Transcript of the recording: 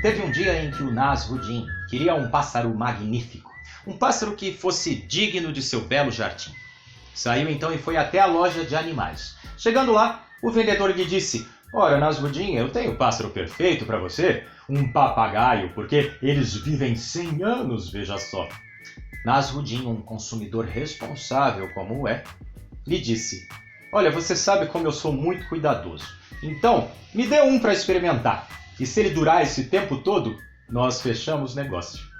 Teve um dia em que o Nasrudin queria um pássaro magnífico, um pássaro que fosse digno de seu belo jardim. Saiu então e foi até a loja de animais. Chegando lá, o vendedor lhe disse: "Ora, Nasrudin, eu tenho o pássaro perfeito para você, um papagaio, porque eles vivem 100 anos, veja só." Nasrudin, um consumidor responsável como é, lhe disse: "Olha, você sabe como eu sou muito cuidadoso. Então, me dê um para experimentar. E se ele durar esse tempo todo, nós fechamos negócio."